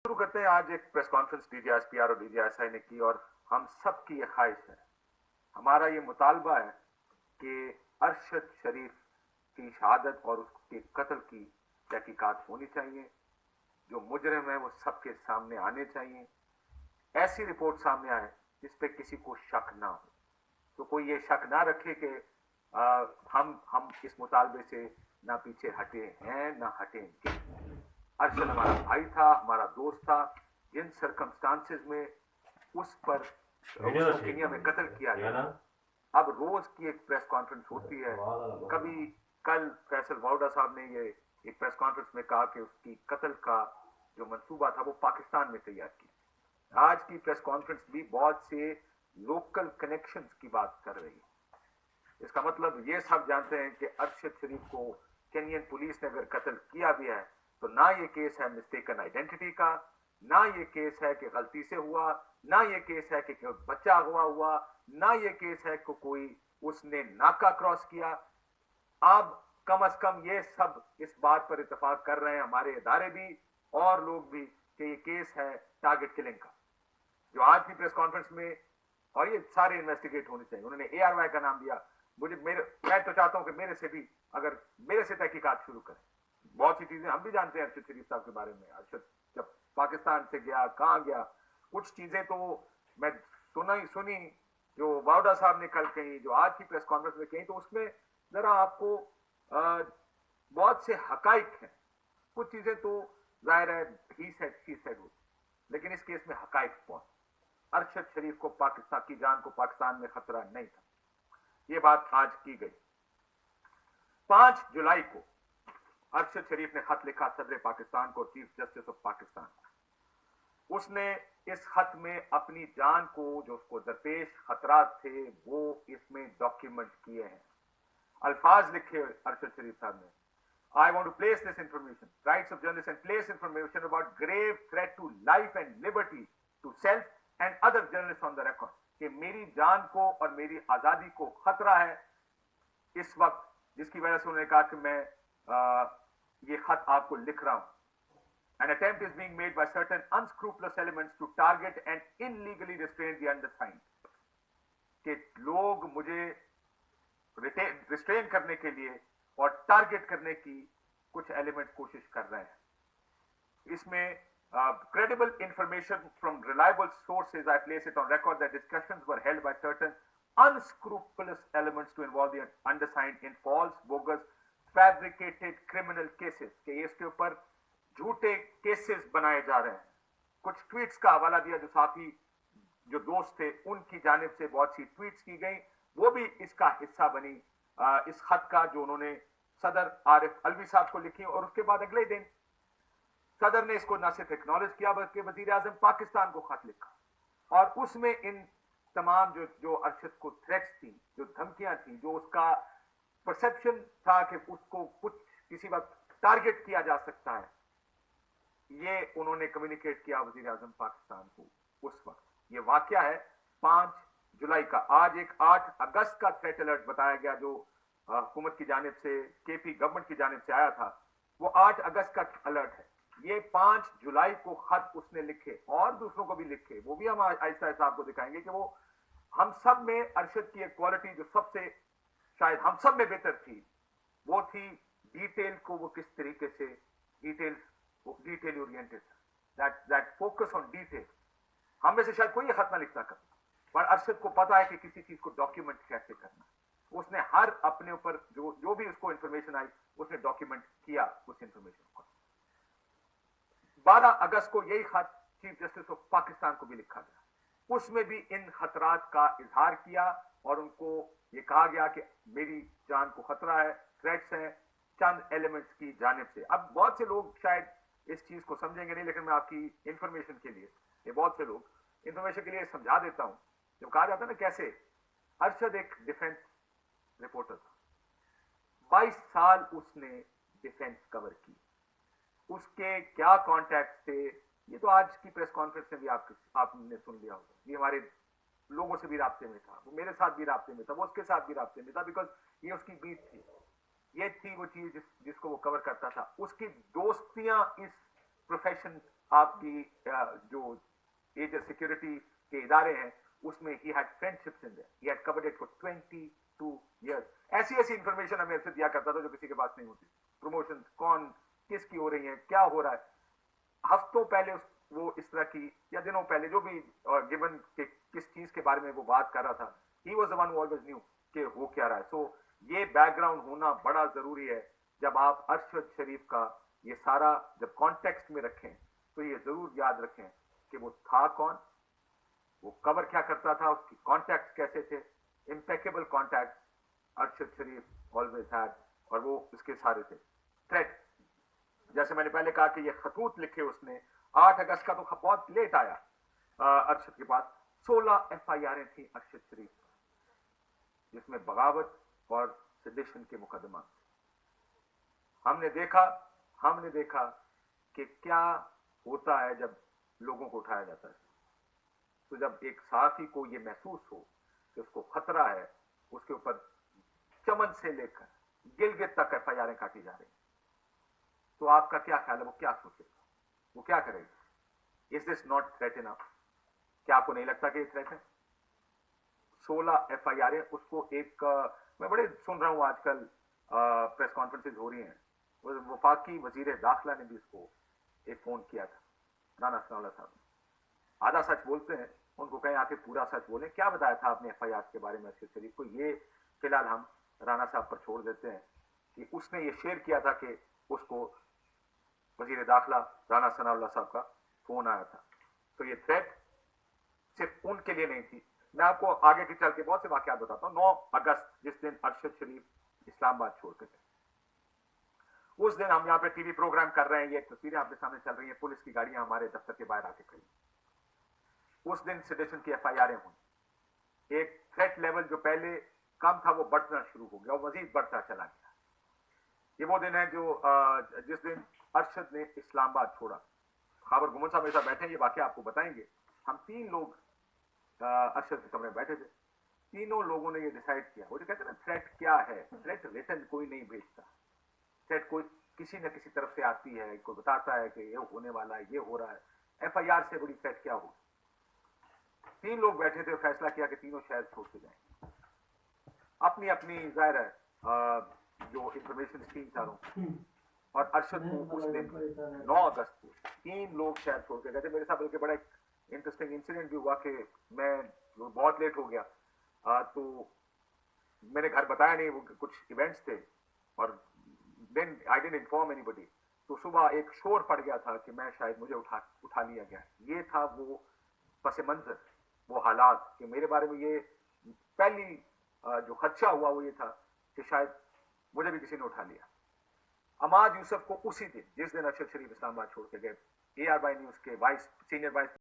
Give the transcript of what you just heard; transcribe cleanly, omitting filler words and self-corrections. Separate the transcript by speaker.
Speaker 1: शुरू करते हैं। आज एक प्रेस कॉन्फ्रेंस डीजीएसपीआर और डीजीएसआई ने की और हम सब की ये ख्वाहिश है, हमारा ये मुतालबा है कि अरशद शरीफ की शहादत और उसके कत्ल की तहकीकात होनी चाहिए। जो मुजरिम है वो सबके सामने आने चाहिए। ऐसी रिपोर्ट सामने आए जिस पे किसी को शक ना हो, तो कोई ये शक ना रखे कि हम इस मुतालबे से ना पीछे हटे हैं ना हटेंगे। अरशद हमारा भाई था, हमारा दोस्त था। जिन सरकमस्टांसेस में उस पर उसको केनिया में कत्ल किया गया, अब रोज की एक प्रेस कॉन्फ्रेंस होती है। कभी कल फैसल वाउडा साहब ने ये एक प्रेस कॉन्फ्रेंस में कहा कि उसकी कत्ल का जो मंसूबा था वो पाकिस्तान में तैयार किया। आज की प्रेस कॉन्फ्रेंस भी बहुत से लोकल कनेक्शंस की बात कर रही है। इसका मतलब ये सब जानते हैं कि अरशद शरीफ को केनियन पुलिस ने अगर कत्ल किया भी है तो ना ये केस है मिस्टेकन आइडेंटिटी का, ना ये केस है कि गलती से हुआ, ना ये केस है कि बच्चा अगवा हुआ, ना ये केस है कि कोई उसने नाका क्रॉस किया। अब कम अज कम ये सब इस बात पर इत्तेफाक कर रहे हैं, हमारे इदारे भी और लोग भी, कि ये केस है टारगेट किलिंग का। जो आज की प्रेस कॉन्फ्रेंस में, और ये सारे इन्वेस्टिगेट होने चाहिए, उन्होंने ARY का नाम दिया। मैं तो चाहता हूं कि मेरे से भी, अगर मेरे से तहकीकात शुरू करें। बहुत सी चीजें हम भी जानते हैं अरशद शरीफ साहब के बारे में। अरशद जब पाकिस्तान से गया, कहां गया, कुछ चीजें तो मैं सुनी जो वाउडा साहब ने कल कही, जो आज की प्रेस कॉन्फ्रेंस में कही, तो उसमें जरा आपको बहुत से हकाइक हैं। कुछ चीजें तो जाहिर है ही सेड शी सेड होती, लेकिन इस केस में हकाइक बहुत। अरशद शरीफ को पाकिस्तान की जान को पाकिस्तान में खतरा नहीं था, ये बात आज की गई। 5 जुलाई को अरशद शरीफ ने खत लिखा सदर पाकिस्तान को, चीफ जस्टिस ऑफ पाकिस्तान। उसने इस खत में अपनी जान को, जो उसको दरपेश खतरात थे, वो इसमें डॉक्यूमेंट किए हैं। अल्फाज लिखे अरशद शरीफ साहब ने, I want to place this information, rights of journalists, and place information about grave threat to life and liberty to self and other journalists on the record, कि मेरी जान को और मेरी आजादी को खतरा है इस वक्त, जिसकी वजह से उन्होंने कहा कि मैं ये खत आपको लिख रहा हूं। An attempt is being made by certain unscrupulous elements to target and illegally restrain the undersigned, कि लोग मुझे रिस्ट्रेन करने के लिए और टारगेट करने की कुछ एलिमेंट कोशिश कर रहे हैं। इसमें credible information from reliable sources, I place it on record that discussions were held by certain unscrupulous elements to involve the undersigned in false, bogus, fabricated criminal cases, कि इसके ऊपर झूठे केसेस बनाए जा रहे हैं। कुछ ट्वीट्स का हवाला दिया, जो साथी जो दोस्त थे उनकी जानिब से बहुत सी ट्वीट्स की गई, वो भी इसका हिस्सा बनी। इस खत का जो उन्होंने सदर आरिफ अलवी साहब को लिखी, और उसके बाद अगले दिन सदर ने इसको न सिर्फ एक्नॉलेज किया बल्कि वजीर आजम पाकिस्तान को खत लिखा, और उसमें इन तमाम जो अरशद को थ्रेट्स थी, जो धमकियां थी, जो उसका परसेप्शन था कि उसको कुछ किसी वक्त टारगेट किया जा सकता है, ये उन्होंने कम्युनिकेट किया वजीर आजम पाकिस्तान को उस वक्त। ये वाकया है 5 जुलाई का। आज एक 8 अगस्त का थ्रेट अलर्ट बताया गया, जो हुकूमत की जानिब से, KP गवर्नमेंट की जानिब से आया था, वो 8 अगस्त का अलर्ट है। ये 5 जुलाई को खत उसने लिखे और दूसरों को भी लिखे, वो भी हम आहिस्ता आहिस्ता आपको दिखाएंगे कि वो हम सब में अरशद की एक क्वालिटी जो सबसे शायद हम सब में बेहतर थी, वो थी डिटेल को वो किस तरीके से detail oriented, that focus on detail. हम में से शायद कोई खत ना लिखता कर, पर अरशद को पता है कि किसी चीज को डॉक्यूमेंट कैसे करना। उसने हर अपने ऊपर जो भी उसको इंफॉर्मेशन आई, उसने डॉक्यूमेंट किया उस इंफॉर्मेशन को। 12 अगस्त को यही खत चीफ जस्टिस ऑफ पाकिस्तान को भी लिखा गया, उसमें भी इन खतरात का इजहार किया और उनको ये कहा गया कि मेरी जान को खतरा है, थ्रेट्स हैं चंद एलिमेंट्स की जानिब से। अब बहुत से लोग शायद इस चीज को समझेंगे नहीं, लेकिन मैं आपकी इंफॉर्मेशन के लिए, ये बहुत से लोग इंफॉर्मेशन के लिए समझा देता हूं। जब कहा जाता है ना कैसे, अरशद एक डिफेंस रिपोर्टर था, 22 साल उसने डिफेंस कवर की, उसके क्या कॉन्टैक्ट थे, ये तो आज की प्रेस कॉन्फ्रेंस में भी आपने सुन लिया होगा। ये हमारे लोगों से भी राब्ते में था, वो मेरे साथ भी राब्ते में था, वो उसके साथ भी राब्ते में था, बिकॉज ये उसकी बीट थी, ये थी वो चीज जिसको वो कवर करता था। उसकी दोस्तियां इस प्रोफेशन आपकी जो एज सिक्योरिटी के इदारे हैं उसमें he had friendships in their, he had covered it for 22 years. ऐसी ऐसी इंफॉर्मेशन हमें से दिया करता था जो किसी के पास नहीं होती। प्रमोशन कौन किसकी हो रही है, क्या हो रहा है, हफ्तों पहले वो इस तरह की, या दिनों पहले जो भी गिवन के किस चीज के बारे में वो बात कर रहा था, he was the one who always new कि हो क्या रहा है। सो ये बैकग्राउंड होना बड़ा जरूरी है। जब आप अरशद शरीफ का ये सारा जब कॉन्टेक्स्ट में रखें तो ये जरूर याद रखें कि वो था कौन, वो कवर क्या करता था, उसकी कॉन्टैक्ट कैसे थे। Impeccable contact Arshad Sharif always had, और वो इसके सारे थे। थ्रेट, जैसे मैंने पहले कहा कि ये खतूत लिखे उसने 8 अगस्त का, तो बहुत लेट आया अरशद के पास। 16 FIR थी अरशद शरीफ, जिसमें बगावत और सेडिशन के मुकदमा। हमने देखा कि क्या होता है जब लोगों को उठाया जाता है। तो जब एक सहाफी को यह महसूस हो कि उसको खतरा है, उसके ऊपर चमन से लेकर गिलगित तक FIR काटी जा रही, तो आपका क्या ख्याल है, वो क्या सोचेगा, वो क्या करेगा? Is this not threat enough? क्या आपको नहीं लगता कि ये थ्रेट है? 16 FIR उसको एक मैं बड़े सुन रहा हूं आजकल प्रेस कॉन्फ्रेंसेज हो रही हैं, वफाकी वजीर दाखिला ने भी उसको एक फोन किया था, राना सनाउल्लाह साहब ने। आधा सच बोलते हैं, उनको कहें आके पूरा सच बोले, क्या बताया था आपने FIR के बारे में अरशद शरीफ को? ये फिलहाल हम राना साहब पर छोड़ देते हैं कि उसने ये शेयर किया था कि उसको वजीर दाखिला राना सनाउल्लाह साहब का फोन आया था। तो ये थ्रेट सिर्फ उनके लिए नहीं थी। मैं आपको आगे के चल के बहुत से वाकयात बताता हूँ। 9 अगस्त जिस दिन अरशद शरीफ इस्लामाबाद छोड़ के गए, उस दिन हम यहाँ पे टीवी प्रोग्राम कर रहे हैं, ये तस्वीरें आपके सामने चल रही हैं, पुलिस की गाड़ियां हमारे दफ्तर के बाहर आके खड़ी। उस दिन सेडिशन की FIR हुई। एक थ्रेट लेवल जो पहले कम था वो बढ़ना शुरू हो गया और मजीद बढ़ता चला गया। ये वो दिन है जो जिस दिन अरशद ने इस्लामाबाद छोड़ा। खबर गुमन साहब ऐसा बैठे, ये वाकया आपको बताएंगे। हम 3 लोग अरशद के कमरे में बैठे थे। तीनों लोगों ने ये डिसाइड किया, वो जो कहते हैं ना थ्रेट क्या है, थ्रेट रिटन कोई नहीं भेजता, थ्रेट कोई किसी न किसी तरफ से आती है, कोई बताता है कि ये होने वाला है, ये हो रहा है। FIR से बड़ी थ्रेट क्या हो? 3 लोग बैठे थे, फैसला किया कि तीनों शहर छोड़ के जाएं। अपनी अपनी जाहिर है जो इंफॉर्मेशन थी चारों, और अरशद को उस दिन 9 अगस्त को 3 लोग शहर छोड़ के गए थे। मेरे साथ बल्कि बड़ा इंटरेस्टिंग इंसिडेंट भी हुआ कि मैं बहुत लेट हो गया, तो मैंने घर बताया नहीं, वो कुछ इवेंट्स थे, और then I didn't inform anybody. तो सुबह एक शोर पड़ गया था कि मैं शायद मुझे उठा लिया गया। ये था वो पस मंजर, वो हालात कि मेरे बारे में ये पहली जो खदशा हुआ वो ये था कि शायद मुझे भी किसी ने उठा लिया। अमाद यूसुफ को उसी दिन जिस दिन अरशद शरीफ इस्लामाबाद छोड़ के गए, ARY न्यूज के सीनियर वाइस